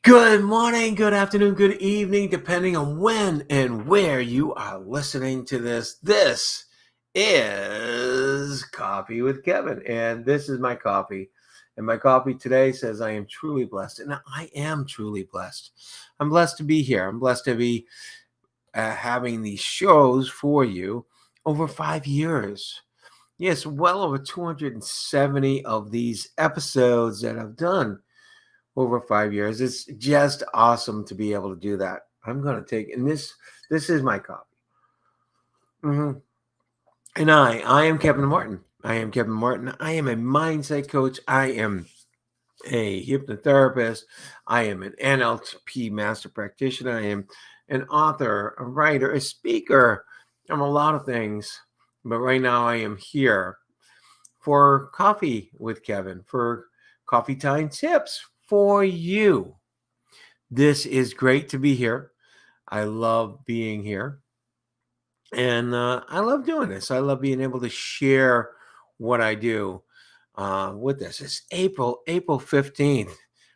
Good morning, good afternoon, good evening, depending on when and where you are listening to this. This is Coffee with Kevin, and this is my coffee. And my coffee today says I am truly blessed, and I am truly blessed. I'm blessed to be here. I'm blessed to be having these shows for you over 5 years. Yes, well over 270 of these episodes that I've done over 5 years. It's just awesome to be able to do that. I'm going to take, and this is my copy. hmm And I am Kevin Martin. I am Kevin Martin. I am a mindset coach. I am a hypnotherapist. I am an NLP master practitioner. I am an author, a writer, a speaker. I'm a lot of things. But right now I am here for Coffee with Kevin, for coffee time tips for you. This is great to be here. I love being here. And I love doing this. I love being able to share what I do with this. It's April 15th.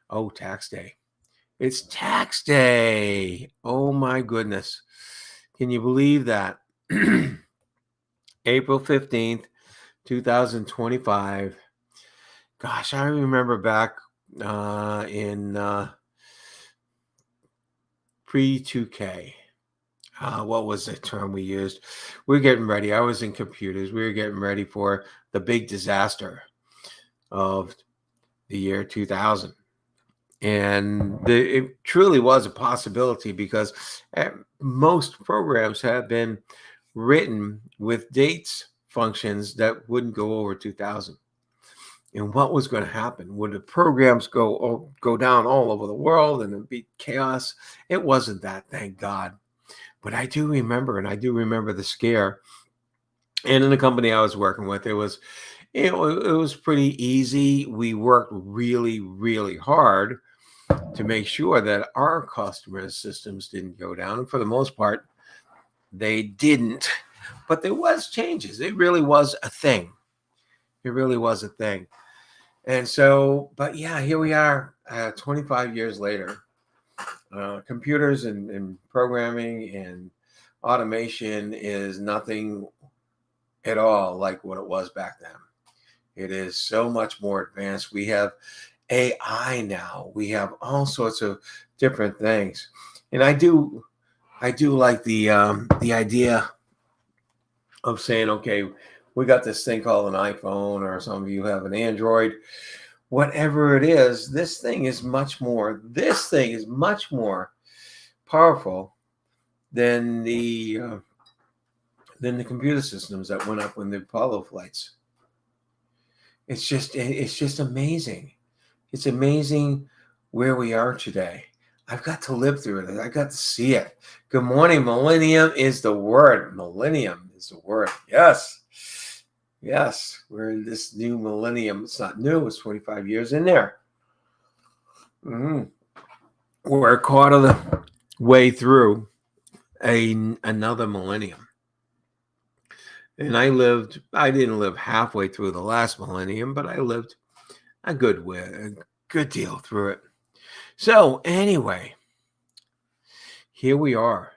Oh, tax day. It's tax day. Oh, my goodness. Can you believe that? April 15th, 2025. Gosh, I remember back in pre-2K. What was the term we used? We were getting ready. I was in computers. We were getting ready for the big disaster of the year 2000. And it truly was a possibility because most programs have been written with dates functions that wouldn't go over 2000. And what was going to happen? Would the programs go down all over the world and it'd be chaos? It wasn't that, thank God. But I do remember, and I do remember the scare. And in the company I was working with, it was pretty easy. We worked really, really hard to make sure that our customers' systems didn't go down. And for the most part, they didn't. But there was changes. It really was a thing. It really was a thing. And so, but yeah, here we are 25 years later. Computers and programming and automation is nothing at all like what it was back then. It is so much more advanced. We have AI now. We have all sorts of different things, and I do like the idea of saying, okay, we got this thing called an iPhone, or some of you have an Android. Whatever it is, this thing is much more. This thing is much more powerful than the computer systems that went up when the Apollo flights. It's just amazing. It's amazing where we are today. I've got to live through it. I got to see it. Good morning. Millennium is the word. Millennium is the word. Yes. Yes. We're in this new millennium. It's not new. It's 25 years in there. We're a quarter of the way through another millennium. And I didn't live halfway through the last millennium, but I lived a good deal through it. So anyway, here we are.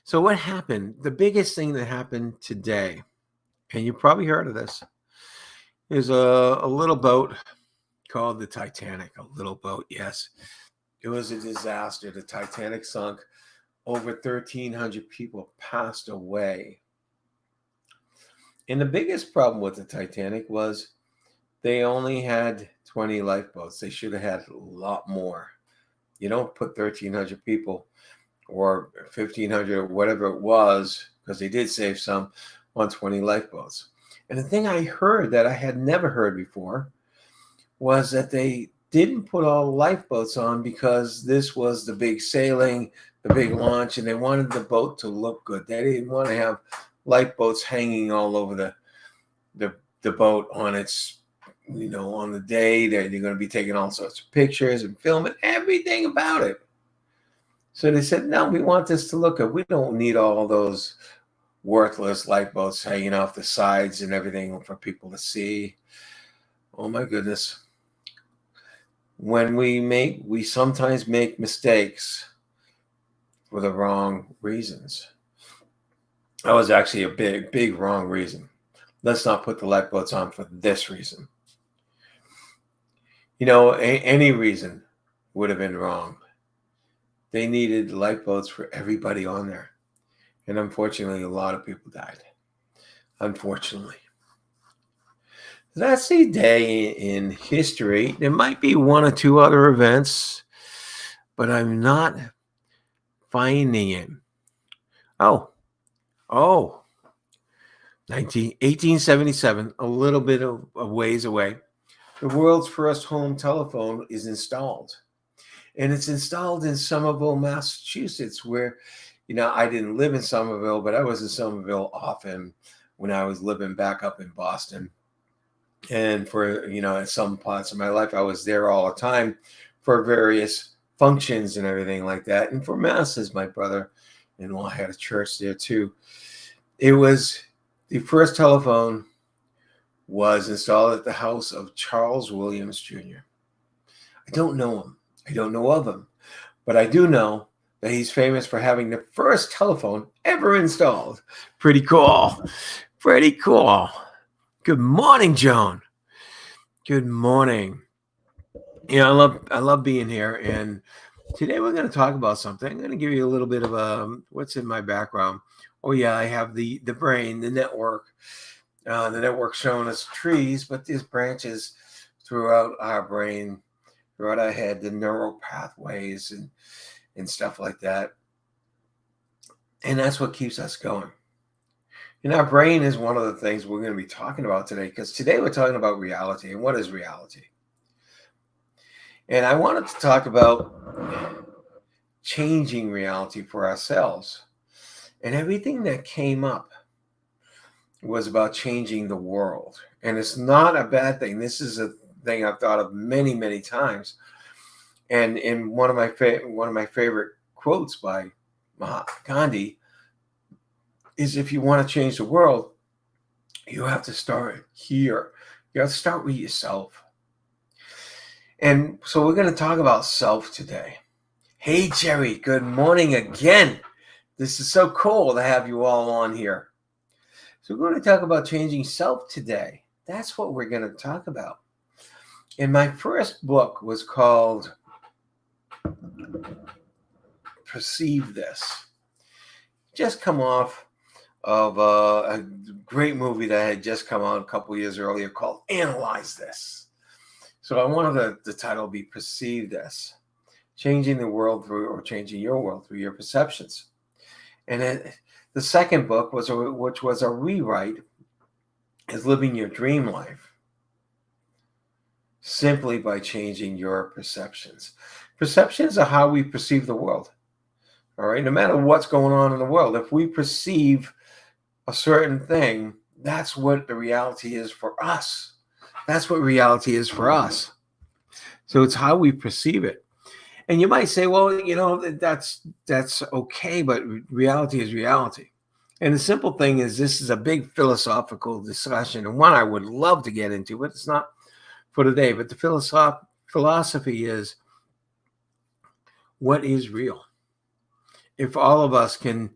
So what happened? The biggest thing that happened today, and you probably heard of this, is a little boat called the Titanic. A little boat, yes. It was a disaster. The Titanic sunk. Over 1,300 people passed away. And the biggest problem with the Titanic was they only had 20 lifeboats. They should have had a lot more. You don't put 1,300 people or 1,500 or whatever it was, because they did save some, on 20 lifeboats. And the thing I heard that I had never heard before was that they didn't put all the lifeboats on because this was the big sailing, the big launch, and they wanted the boat to look good. They didn't want to have lifeboats hanging all over the boat on its, on the day. They're going to be taking all sorts of pictures and filming everything about it. So they said, no, we want this to look good. We don't need all those worthless lifeboats hanging off the sides and everything for people to see. Oh my goodness. when we sometimes make mistakes for the wrong reasons. That was actually a big wrong reason. Let's not put the lifeboats on for this reason. Any reason would have been wrong. They needed lifeboats for everybody on there. And unfortunately, a lot of people died. Unfortunately. That's a day in history. There might be one or two other events, but I'm not finding it. Oh, 1877, a little bit of ways away. The world's first home telephone is installed. And it's installed in Somerville, Massachusetts, where, I didn't live in Somerville, but I was in Somerville often when I was living back up in Boston. And for, in some parts of my life, I was there all the time for various functions and everything like that. And for masses, my brother-in-law had a church there too. It was the first telephone was installed at the house of Charles Williams Jr. I don't know him. I don't know of him, but I do know that he's famous for having the first telephone ever installed. Pretty cool. Pretty cool. Good morning, Joan. Good morning. I love being here, and today we're going to talk about something. I'm going to give you a little bit of what's in my background. Oh yeah, I have the brain, the network. The network shown as trees, but there's branches throughout our brain, throughout our head, the neural pathways and stuff like that. And that's what keeps us going. And our brain is one of the things we're going to be talking about today, because today we're talking about reality. And what is reality? And I wanted to talk about changing reality for ourselves. And everything that came up was about changing the world. And it's not a bad thing. This is a thing I've thought of many, many times. And in one of my favorite quotes by Mahatma Gandhi is, if you want to change the world, you have to start here. You have to start with yourself. And so we're going to talk about self today. Hey, Jerry, good morning again. This is so cool to have you all on here. So we're going to talk about changing self today. That's what we're going to talk about. And my first book was called Perceive This. Just come off of a great movie that had just come out a couple years earlier called Analyze This. So I wanted the title be Perceive This. Changing the world through, or changing your world through your perceptions. And the second book which was a rewrite, is Living Your Dream Life, simply by changing your perceptions. Perceptions are how we perceive the world. All right, no matter what's going on in the world, if we perceive a certain thing, that's what the reality is for us. That's what reality is for us. So it's how we perceive it. And you might say, well, that's okay, but reality is reality. And the simple thing is, this is a big philosophical discussion, and one I would love to get into, but it's not for today. But the philosophy is, what is real? If all of us can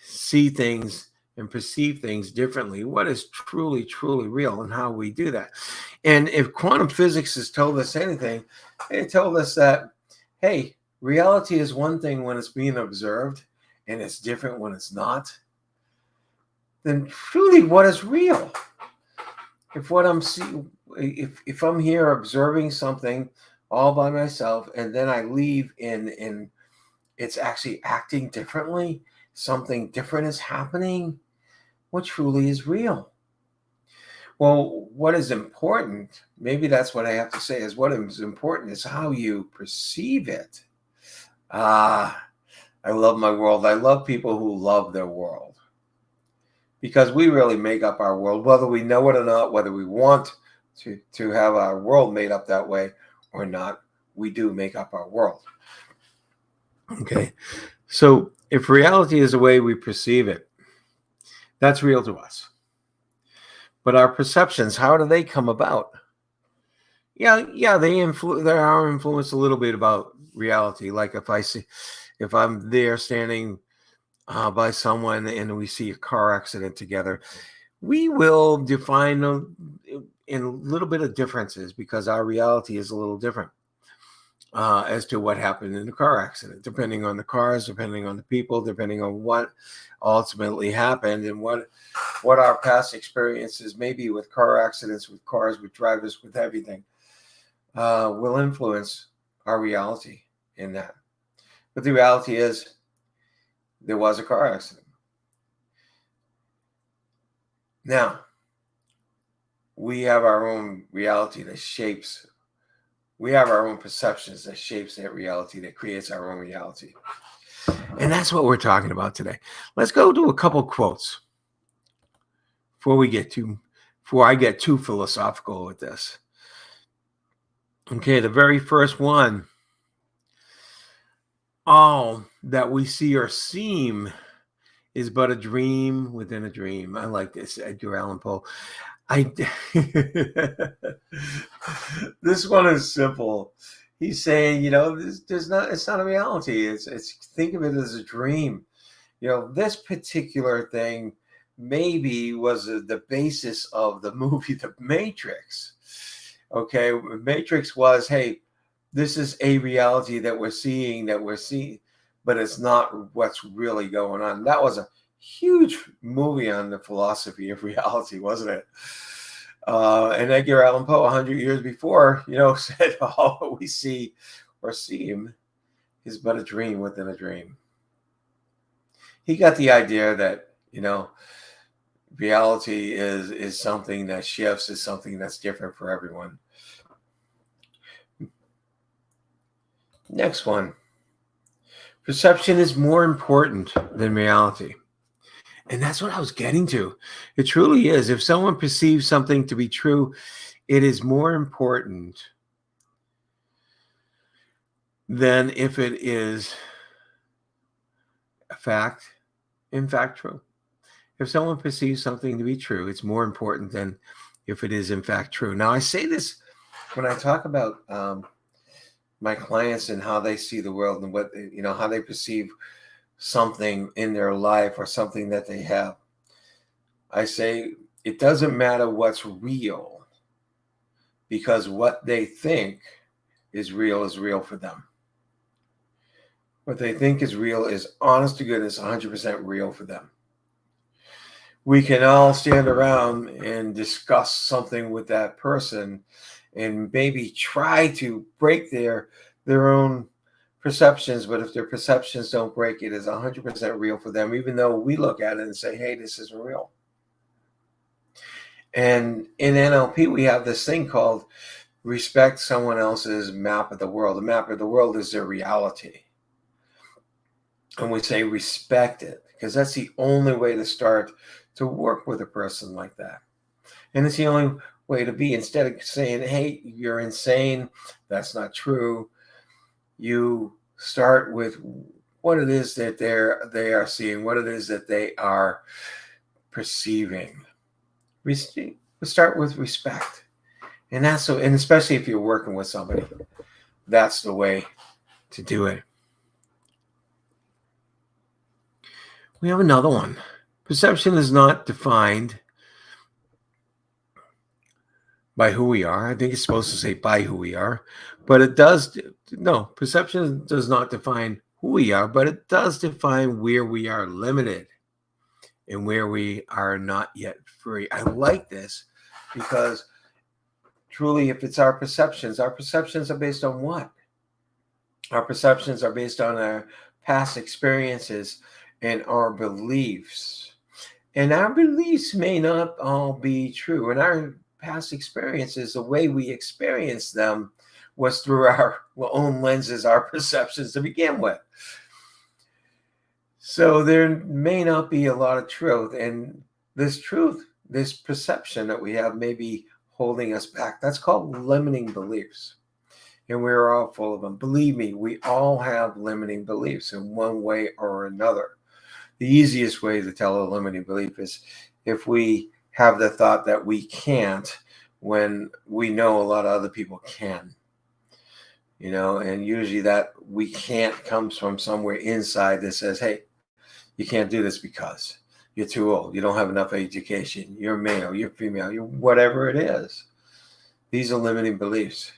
see things and perceive things differently, what is truly, truly real, and how we do that? And if quantum physics has told us anything, it told us that, hey, reality is one thing when it's being observed, and it's different when it's not. Then truly, what is real? If what I'm seeing, if I'm here observing something all by myself, and then I leave and it's actually acting differently, something different is happening, what truly is real? Well, what is important, maybe that's what I have to say, is what is important is how you perceive it. I love my world. I love people who love their world, because we really make up our world, whether we know it or not, whether we want to have our world made up that way or not. We do make up our world. Okay, so if reality is the way we perceive it, that's real to us. But our perceptions, how do they come about? Yeah, they are influenced a little bit about reality. Like if I'm there standing by someone and we see a car accident together, we will define in a little bit of differences because our reality is a little different as to what happened in the car accident, depending on the cars, depending on the people, depending on what ultimately happened and what our past experiences, maybe with car accidents, with cars, with drivers, with everything, will influence our reality in that. But the reality is, there was a car accident. Now, we have our own reality that shapes, we have our own perceptions that shapes that reality, that creates our own reality. And that's what we're talking about today. Let's go to a couple quotes before before I get too philosophical with this. Okay, the very first one. All that we see or seem is but a dream within a dream. I like this, Edgar Allan Poe. I This one is simple. He's saying, there's not. It's not a reality. It's think of it as a dream. This particular thing maybe was the basis of the movie The Matrix. Okay, Matrix was, hey, this is a reality that we're seeing, but it's not what's really going on. That was a huge movie on the philosophy of reality, wasn't it? And Edgar Allan Poe, 100 years before, said all we see or seem is but a dream within a dream. He got the idea that, reality is something that shifts, is something that's different for everyone. Next one. Perception is more important than reality. And that's what I was getting to. It truly is. If someone perceives something to be true, it is more important than if it is in fact true. If someone perceives something to be true, it's more important than if it is in fact true. Now, I say this when I talk about my clients and how they see the world and what, how they perceive something in their life or something that they have. I say it doesn't matter what's real, because what they think is real for them. What they think is real is, honest to goodness, 100% real for them. We can all stand around and discuss something with that person and maybe try to break their own perceptions, but if their perceptions don't break, it is 100% real for them, even though we look at it and say, hey, this isn't real. And in NLP, we have this thing called respect someone else's map of the world. The map of the world is their reality. And we say respect it, because that's the only way to start to work with a person like that. And it's the only way to be. Instead of saying, hey, you're insane, that's not true, you start with what it is that they are seeing, what it is that they are perceiving. We start with respect. And especially if you're working with somebody, that's the way to do it. We have another one. Perception is not defined by who we are. I think it's supposed to say by who we are, but it does. No, perception does not define who we are, but it does define where we are limited and where we are not yet free. I like this because truly, if it's our perceptions are based on what? Our perceptions are based on our past experiences and our beliefs. And our beliefs may not all be true. And our past experiences, the way we experience them was through our own lenses, our perceptions to begin with. So there may not be a lot of truth. And this truth, this perception that we have may be holding us back. That's called limiting beliefs. And we're all full of them. Believe me, we all have limiting beliefs in one way or another. The easiest way to tell a limiting belief is if we have the thought that we can't, when we know a lot of other people can. And usually that we can't comes from somewhere inside that says, hey, you can't do this because you're too old, you don't have enough education, you're male, you're female, you're whatever it is. These are limiting beliefs,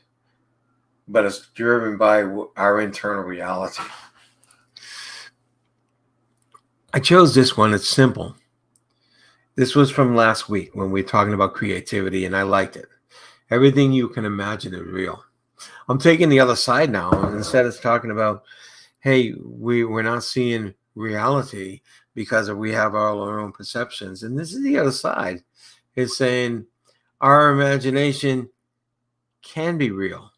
but it's driven by our internal reality. I chose this one. It's simple. This was from last week when we were talking about creativity, and I liked it. Everything you can imagine is real. I'm taking the other side now, and instead of talking about, hey, we're not seeing reality because we have all our own perceptions. And this is the other side. It's saying our imagination can be real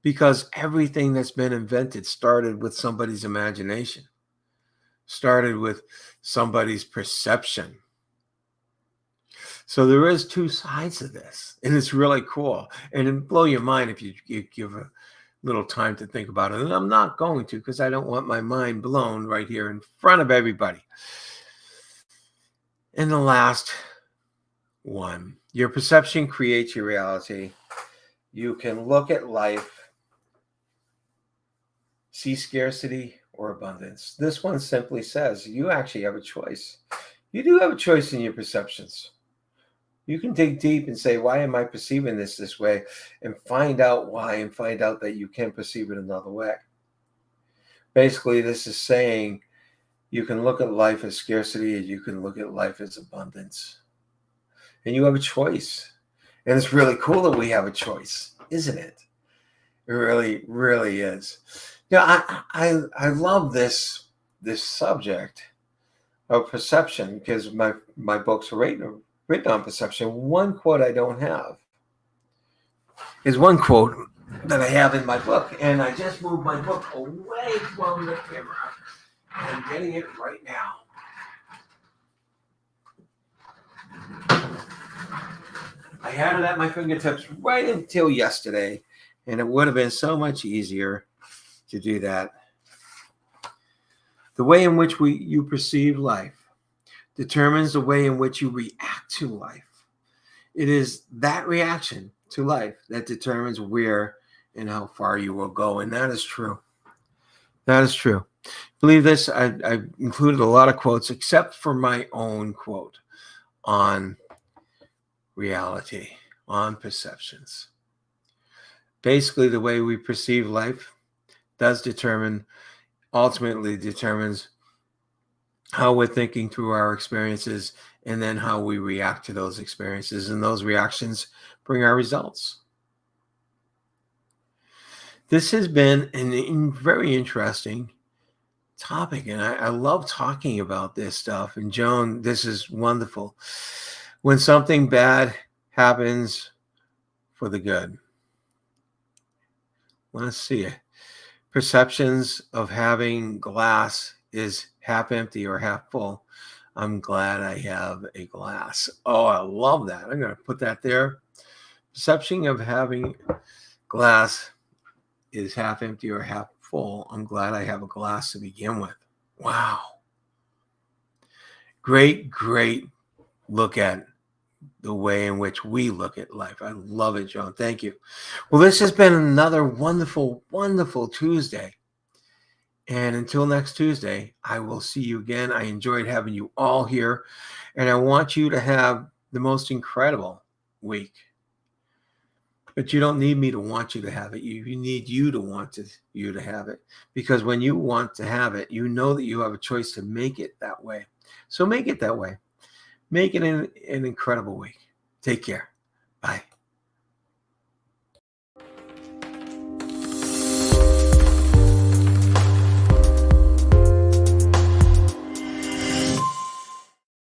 because everything that's been invented started with somebody's imagination, started with somebody's perception. So there is two sides of this, and it's really cool. And it'll blow your mind if you give a little time to think about it. And I'm not going to, because I don't want my mind blown right here in front of everybody. And the last one, your perception creates your reality. You can look at life, see scarcity or abundance. This one simply says you actually have a choice. You do have a choice in your perceptions. You can dig deep and say, why am I perceiving this way? And find out why, and find out that you can perceive it another way. Basically, this is saying you can look at life as scarcity, and you can look at life as abundance. And you have a choice. And it's really cool that we have a choice, isn't it? It really, really is. I love this subject of perception because my books are written on perception. One quote I don't have is one quote that I have in my book, and I just moved my book away from the camera. I'm getting it right now. I had it at my fingertips right until yesterday, and it would have been so much easier to do that. The way in which you perceive life determines the way in which you react to life. It is that reaction to life that determines where and how far you will go. And that is true. That is true. Believe this, I've included a lot of quotes except for my own quote on reality, on perceptions. Basically, the way we perceive life ultimately determines how we're thinking through our experiences, and then how we react to those experiences. And those reactions bring our results. This has been a very interesting topic, and I love talking about this stuff. And Joan, this is wonderful. When something bad happens for the good. Let's see it. Perceptions of having glass is half empty or half full. I'm glad I have a glass. Oh, I love that. I'm going to put that there. Perception of having glass is half empty or half full. I'm glad I have a glass to begin with. Wow. Great look at the way in which we look at life. I love it, John. Thank you. Well, this has been another wonderful, wonderful Tuesday. And until next Tuesday, I will see you again. I enjoyed having you all here, and I want you to have the most incredible week. But you don't need me to want you to have it. You need you to want you to have it. Because when you want to have it, you know that you have a choice to make it that way. So make it that way. Make it an incredible week. Take care. Bye.